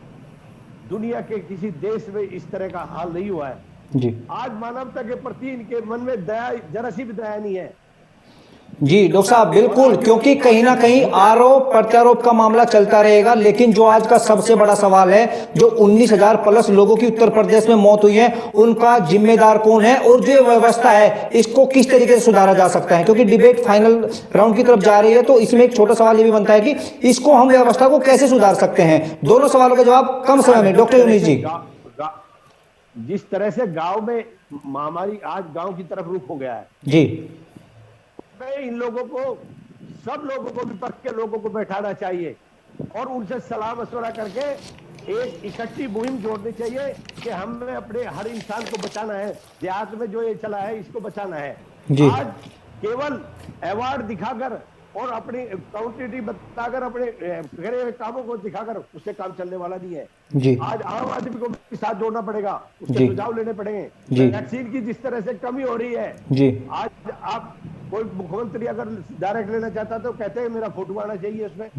दुनिया के किसी देश में इस तरह का हाल नहीं हुआ है जी। आज मानवता के प्रति इनके मन में दया, जरा सी भी दया नहीं है जी। डॉक्टर साहब बिल्कुल, क्योंकि कहीं ना कहीं आरोप प्रत्यारोप का मामला चलता रहेगा, लेकिन जो आज का सबसे बड़ा सवाल है, जो 19,000 प्लस लोगों की उत्तर प्रदेश में मौत हुई है, उनका जिम्मेदार कौन है और जो व्यवस्था है इसको किस तरीके से सुधारा जा सकता है? क्योंकि डिबेट फाइनल राउंड की तरफ जा रही है, तो इसमें एक छोटा सवाल ये भी बनता है कि इसको हम व्यवस्था को कैसे सुधार सकते हैं? दोनों सवालों का जवाब कम समय में डॉक्टर यूनुस जी। जिस तरह से गांव में महामारी आज गांव की तरफ रुख हो गया है जी, इन लोगों को, सब लोगों को, विपक्ष के लोगों को बैठाना चाहिए और उनसे सलाह मशवरा करके एक इकट्ठी मुहिम जोड़नी चाहिए कि हमें अपने हर इंसान को बचाना है। देहात में जो ये चला है इसको बचाना है जी। आज केवल अवार्ड दिखाकर और अपनी काउंटिटी बताकर, अपने करे हुए कामों को दिखाकर उससे काम चलने वाला नहीं है जी। आज आम आदमी को भी साथ जोड़ना पड़ेगा, उसके सुझाव लेने पड़ेंगे। वैक्सीन की जिस तरह से कमी हो रही है जी, आज आप कोई मुख्यमंत्री अगर डायरेक्ट लेना चाहता तो कहते हैं मेरा फोटो आना चाहिए, उसमें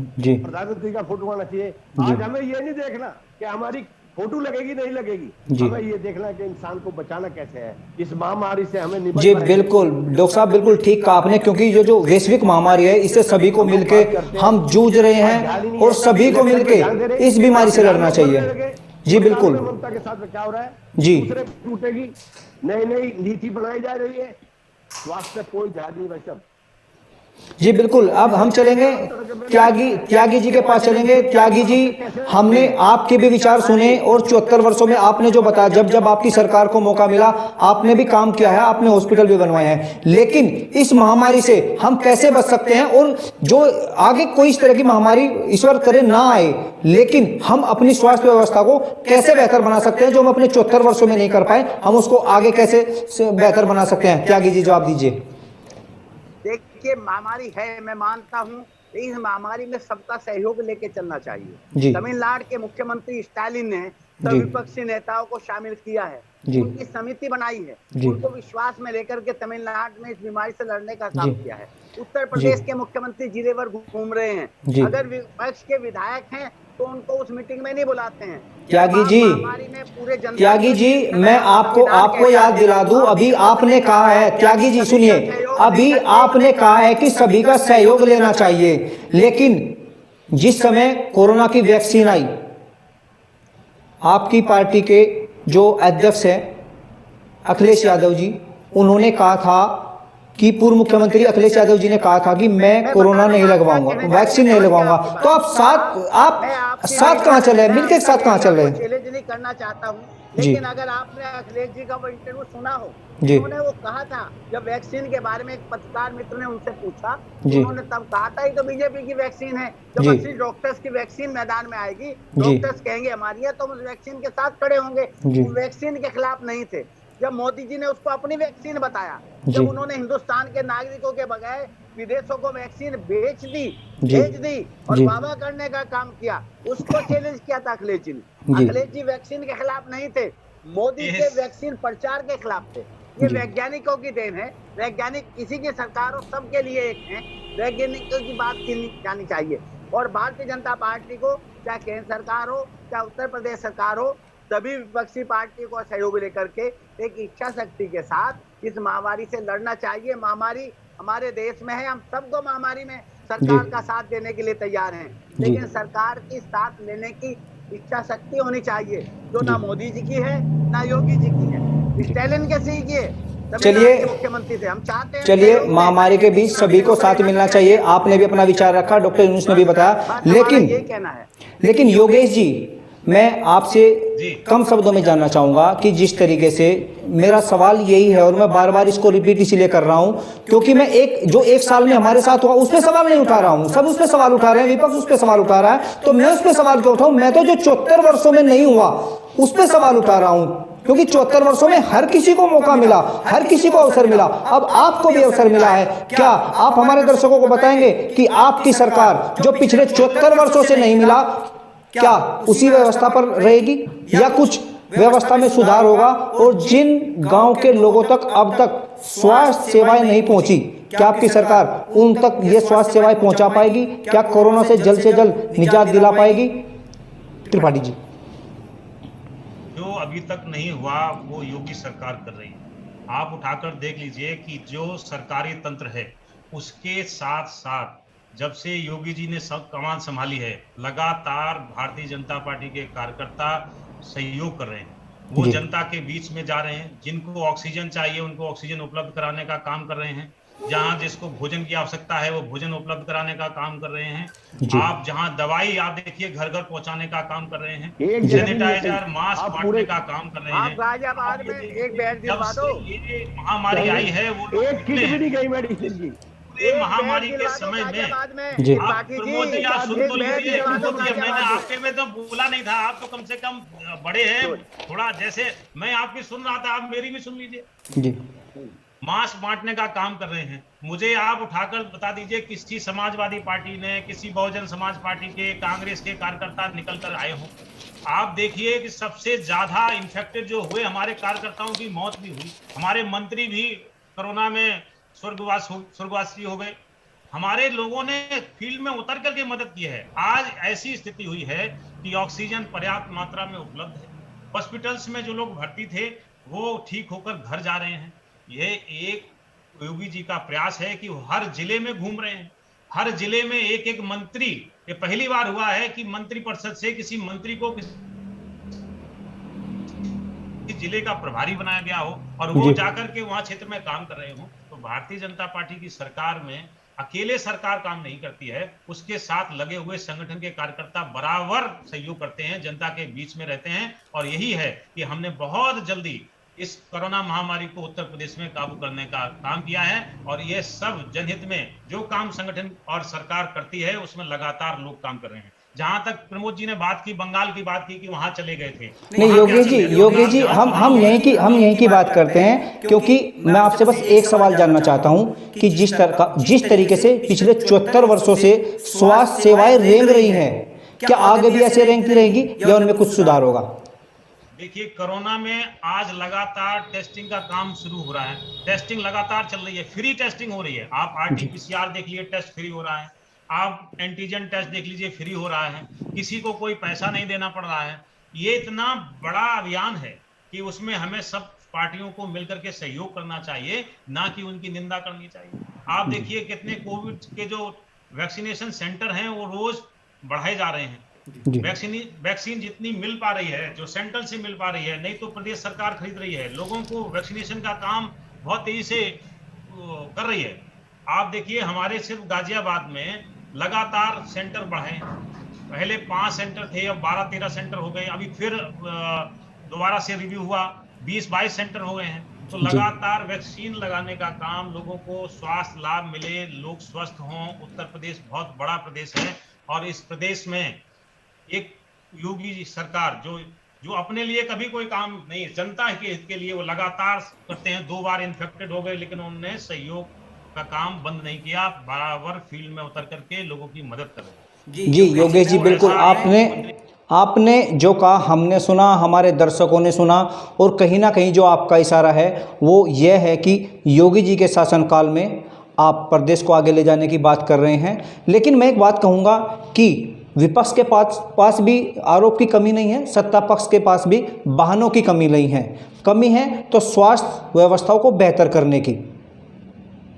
प्रधानमंत्री का फोटो आना चाहिए। आज हमें ये नहीं देखना कि हमारी फोटो लगेगी नहीं लगेगी, हमें ये देखना है कि इंसान को बचाना कैसे है, इस महामारी से हमें निपटना जी। बिल्कुल डॉक्टर साहब, बिल्कुल ठीक कहा आपने, क्योंकि जो वैश्विक महामारी है इससे सभी को मिलके हम जूझ रहे हैं और सभी को मिलके इस बीमारी से लड़ना चाहिए जी। बिल्कुल, ममता के साथ क्या हो रहा है जी, टूटेगी, नई नई नीति बनाई जा रही है, स्वास्थ्य पे कोई ध्यान नहीं भाई साहब। जी बिल्कुल, अब हम चलेंगे त्यागी जी के पास चलेंगे। त्यागी जी, हमने आपके भी विचार सुने और 74 वर्षों में आपने जो बताया, जब जब आपकी सरकार को मौका मिला आपने भी काम किया है, आपने हॉस्पिटल भी बनवाए हैं, लेकिन इस महामारी से हम कैसे बच सकते हैं और जो आगे कोई इस तरह की महामारी ईश्वर करे ना आए, लेकिन हम अपनी स्वास्थ्य व्यवस्था को कैसे बेहतर बना सकते हैं, जो हम अपने 74 वर्षों में नहीं कर पाए, हम उसको आगे कैसे बेहतर बना सकते हैं? त्यागी जी जवाब दीजिए। देखिए, महामारी है, मैं मानता हूँ, इस महामारी में सबका सहयोग लेके चलना चाहिए। तमिलनाडु के मुख्यमंत्री स्टालिन ने सभी विपक्षी नेताओं को शामिल किया है, उनकी समिति बनाई है, उनको विश्वास में लेकर के तमिलनाडु में इस बीमारी से लड़ने का काम किया है। उत्तर प्रदेश के मुख्यमंत्री जिले भर घूम रहे हैं, अगर विपक्ष के विधायक हैं तो उनको उस मीटिंग में नहीं बुलाते हैं। त्यागी जी, मैं आपको याद दिला दूं, अभी आपने कहा है, त्यागी जी सुनिए, अभी आपने कहा है कि सभी का सहयोग लेना चाहिए, लेकिन जिस समय कोरोना की वैक्सीन आई, आपकी पार्टी के जो अध्यक्ष हैं अखिलेश यादव जी, उन्होंने कहा था कि पूर्व मुख्यमंत्री अखिलेश यादव जी ने कहा था कि मैं कोरोना नहीं लगवाऊंगा, वैक्सीन नहीं लगवाऊंगा, तो आप साथ कहां चल रहे हैं, मिलकर साथ कहां चल रहे हैं? चैलेंज नहीं करना चाहता हूं, लेकिन अगर आपने अखिलेश जी का वो इंटरव्यू सुना हो, उन्होंने वो कहा था, जब वैक्सीन के बारे में एक पत्रकार मित्र ने उनसे पूछा, उन्होंने तब कहा था ये तो बीजेपी की वैक्सीन है, जब असली डॉक्टर्स की वैक्सीन मैदान में आएगी, डॉक्टर्स कहेंगे हमारी है, तो उस वैक्सीन के साथ खड़े होंगे। वो वैक्सीन के खिलाफ नहीं थे। जब मोदी जी ने उसको अपनी वैक्सीन बताया, जब उन्होंने हिंदुस्तान के नागरिकों के बगैर विदेशों को वैक्सीन भेज दी और वादा करने का काम किया, उसको चैलेंज किया था अखिलेश जी ने। अखिलेश जी वैक्सीन के खिलाफ नहीं थे, मोदी के वैक्सीन प्रचार के खिलाफ थे। ये वैज्ञानिकों की देन है, वैज्ञानिक किसी की सरकार हो, सबके लिए एक है, वैज्ञानिकों की बात की जानी चाहिए। और भारतीय जनता पार्टी को, चाहे केंद्र सरकार हो, चाहे उत्तर प्रदेश सरकार हो, सभी विपक्षी पार्टी को सहयोग लेकर के एक इच्छा शक्ति के साथ इस महामारी से लड़ना चाहिए। महामारी हमारे देश में है, हम सबको महामारी में सरकार का साथ देने के लिए तैयार हैं, लेकिन सरकार की साथ लेने की इच्छा शक्ति होनी चाहिए, जो ना मोदी जी की है ना योगी जी की है, स्टालिन के सी की है। चलिए मुख्यमंत्री थे, हम चाहते हैं, चलिए महामारी के बीच सभी को साथ मिलना चाहिए। आपने भी अपना विचार रखा, डॉक्टर यूनुस ने भी बताया, लेकिन ये कहना है, लेकिन योगेश जी, मैं आपसे कम शब्दों में जानना चाहूंगा कि जिस तरीके से, मेरा सवाल यही है और मैं बार बार इसको रिपीट इसीलिए कर रहा हूं क्योंकि मैं एक साल में हमारे साथ हुआ उस पर सवाल नहीं उठा रहा हूं, सब उस पर सवाल उठा रहे हैं, विपक्ष उस पर सवाल उठा रहा है, तो मैं उस पर सवाल क्यों उठाऊं? मैं तो जो 74 वर्षों में नहीं हुआ उस पर सवाल उठा रहा हूं, क्योंकि 74 वर्षों में हर किसी को मौका मिला, हर किसी को अवसर मिला, अब आपको भी अवसर मिला है। क्या आप हमारे दर्शकों को बताएंगे कि आपकी सरकार जो पिछले 74 वर्षों से नहीं मिला, क्या उसी व्यवस्था पर रहेगी या कुछ व्यवस्था में सुधार होगा? और जिन गांव के लोगों तक अब तक स्वास्थ्य सेवाएं नहीं पहुंची, क्या आपकी सरकार उन तक ये स्वास्थ्य सेवाएं पहुंचा पाएगी? क्या कोरोना से जल्द निजात दिला पाएगी? त्रिपाठी जी, जो अभी तक नहीं हुआ वो योगी सरकार कर रही है। आप उठाकर देख लीजिए कि जो सरकारी तंत्र है उसके साथ साथ जब से योगी जी ने सब कमान संभाली है, लगातार भारतीय जनता पार्टी के कार्यकर्ता सहयोग कर रहे हैं, वो जनता के बीच में जा रहे हैं, जिनको ऑक्सीजन चाहिए उनको ऑक्सीजन उपलब्ध कराने का काम कर रहे हैं, जहां जिसको भोजन की आवश्यकता है वो भोजन उपलब्ध कराने का काम कर रहे हैं, आप जहां दवाई आप देखिए घर घर पहुंचाने का काम कर रहे हैं, सैनिटाइजर मास्क बांटने का काम कर रहे हैं। गाजियाबाद में एक बेड दिलवा दो, ये महामारी आई है वो एक किट भी नहीं गई मेडिसिन की। महामारी के समय में प्रमोद जी आप सुन तो लीजिए, मैंने आपके में तो बोला नहीं था, आप तो कम से कम बड़े हैं थोड़ा, जैसे मैं आपकी सुन रहा था आप मेरी भी सुन लीजिए। मास्क बांटने का काम कर रहे हैं, मुझे आप उठाकर बता दीजिए किसी समाजवादी पार्टी ने, किसी बहुजन समाज पार्टी के, कांग्रेस के कार्यकर्ता निकल कर आए हो? आप देखिए कि सबसे ज्यादा इन्फेक्टेड जो हुए हमारे कार्यकर्ताओं की मौत भी हुई, हमारे मंत्री भी कोरोना में स्वर्गवासी हो गए, हमारे लोगों ने फील्ड में उतर करके मदद की है। आज ऐसी स्थिति हुई है कि ऑक्सीजन पर्याप्त मात्रा में उपलब्ध है, हॉस्पिटल्स में जो लोग भर्ती थे वो ठीक होकर घर जा रहे हैं। यह एक योगी जी का प्रयास है कि वो हर जिले में घूम रहे हैं, हर जिले में एक एक मंत्री, ये पहली बार हुआ है कि मंत्री परिषद से किसी मंत्री को जिले का प्रभारी बनाया गया हो और वो जाकर के वहां क्षेत्र में काम कर रहे हो। तो भारतीय जनता पार्टी की सरकार में अकेले सरकार काम नहीं करती है, उसके साथ लगे हुए संगठन के कार्यकर्ता बराबर सहयोग करते हैं, जनता के बीच में रहते हैं। और यही है कि हमने बहुत जल्दी इस कोरोना महामारी को उत्तर प्रदेश में काबू करने का काम किया है। और ये सब जनहित में जो काम संगठन और सरकार करती है उसमें लगातार लोग काम कर रहे हैं। जहां तक प्रमोद जी ने बात की, बंगाल की बात की कि वहां चले गए थे, नहीं योगेश जी हम यहीं की बात करते हैं, क्योंकि मैं आपसे बस एक सवाल जानना चाहता हूं कि जिस तरीके से पिछले 74 वर्षों से स्वास्थ्य सेवाएं रेंग रही हैं, क्या आगे भी ऐसे रेंगती रहेगी या उनमें कुछ सुधार होगा? देखिए, कोरोना में आज लगातार टेस्टिंग का काम शुरू हो रहा है, टेस्टिंग लगातार चल रही है, फ्री टेस्टिंग हो रही है। आप RT-PCR देख लीजिए, टेस्ट फ्री हो रहा है। आप एंटीजन टेस्ट देख लीजिए, फ्री हो रहा है, किसी को कोई पैसा नहीं देना पड़ रहा है। ये इतना बड़ा अभियान है कि उसमें हमें सब पार्टियों को मिलकर के सहयोग करना चाहिए, ना कि उनकी निंदा करनी चाहिए। आप देखिए कितने कोविड के जो वैक्सीनेशन सेंटर हैं वो रोज बढ़ाए जा रहे हैं। वैक्सीन जितनी मिल पा रही है, जो सेंट्रल से मिल पा रही है, नहीं तो प्रदेश सरकार खरीद रही है, लोगों को वैक्सीनेशन का काम बहुत तेजी से कर रही है। आप देखिए हमारे सिर्फ गाजियाबाद में लगातार सेंटर बढ़े, पहले 5 सेंटर थे, अब 12-13 सेंटर हो गए, अभी फिर दोबारा से रिव्यू हुआ, 20-22 सेंटर हो गए हैं। तो लगातार वैक्सीन लगाने का काम, लोगों को स्वास्थ्य लाभ मिले, लोग स्वस्थ हों। उत्तर प्रदेश बहुत बड़ा प्रदेश है और इस प्रदेश में एक योगी जी सरकार जो अपने लिए कभी कोई काम नहीं, जनता के हित के लिए वो लगातार करते हैं। 2 बार इन्फेक्टेड हो गए लेकिन उन्होंने सहयोग का काम बंद नहीं किया, बराबर फील्ड में उतर करके लोगों की मदद कर रहे हैं। जी योगेश जी, बिल्कुल आपने जो कहा हमने सुना, हमारे दर्शकों ने सुना, और कहीं ना कहीं जो आपका इशारा है वो ये है कि योगी जी के शासनकाल में आप प्रदेश को आगे ले जाने की बात कर रहे हैं। लेकिन मैं एक बात कहूँगा कि विपक्ष के पास भी आरोप की कमी नहीं है, सत्ता पक्ष के पास भी वाहनों की कमी नहीं है। कमी है तो स्वास्थ्य व्यवस्थाओं को बेहतर करने की।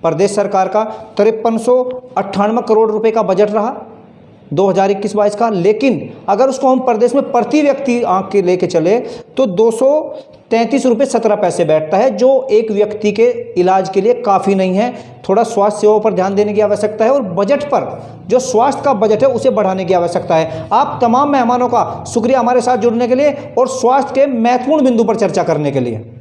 प्रदेश सरकार का 5398 करोड़ रुपए का बजट रहा 2021-22 का, लेकिन अगर उसको हम प्रदेश में प्रति व्यक्ति आंक के लेके चले तो 233 रुपये 17 पैसे बैठता है, जो एक व्यक्ति के इलाज के लिए काफ़ी नहीं है। थोड़ा स्वास्थ्य सेवाओं पर ध्यान देने की आवश्यकता है और बजट पर, जो स्वास्थ्य का बजट है उसे बढ़ाने की आवश्यकता है। आप तमाम मेहमानों का शुक्रिया हमारे साथ जुड़ने के लिए और स्वास्थ्य के महत्वपूर्ण बिंदु पर चर्चा करने के लिए।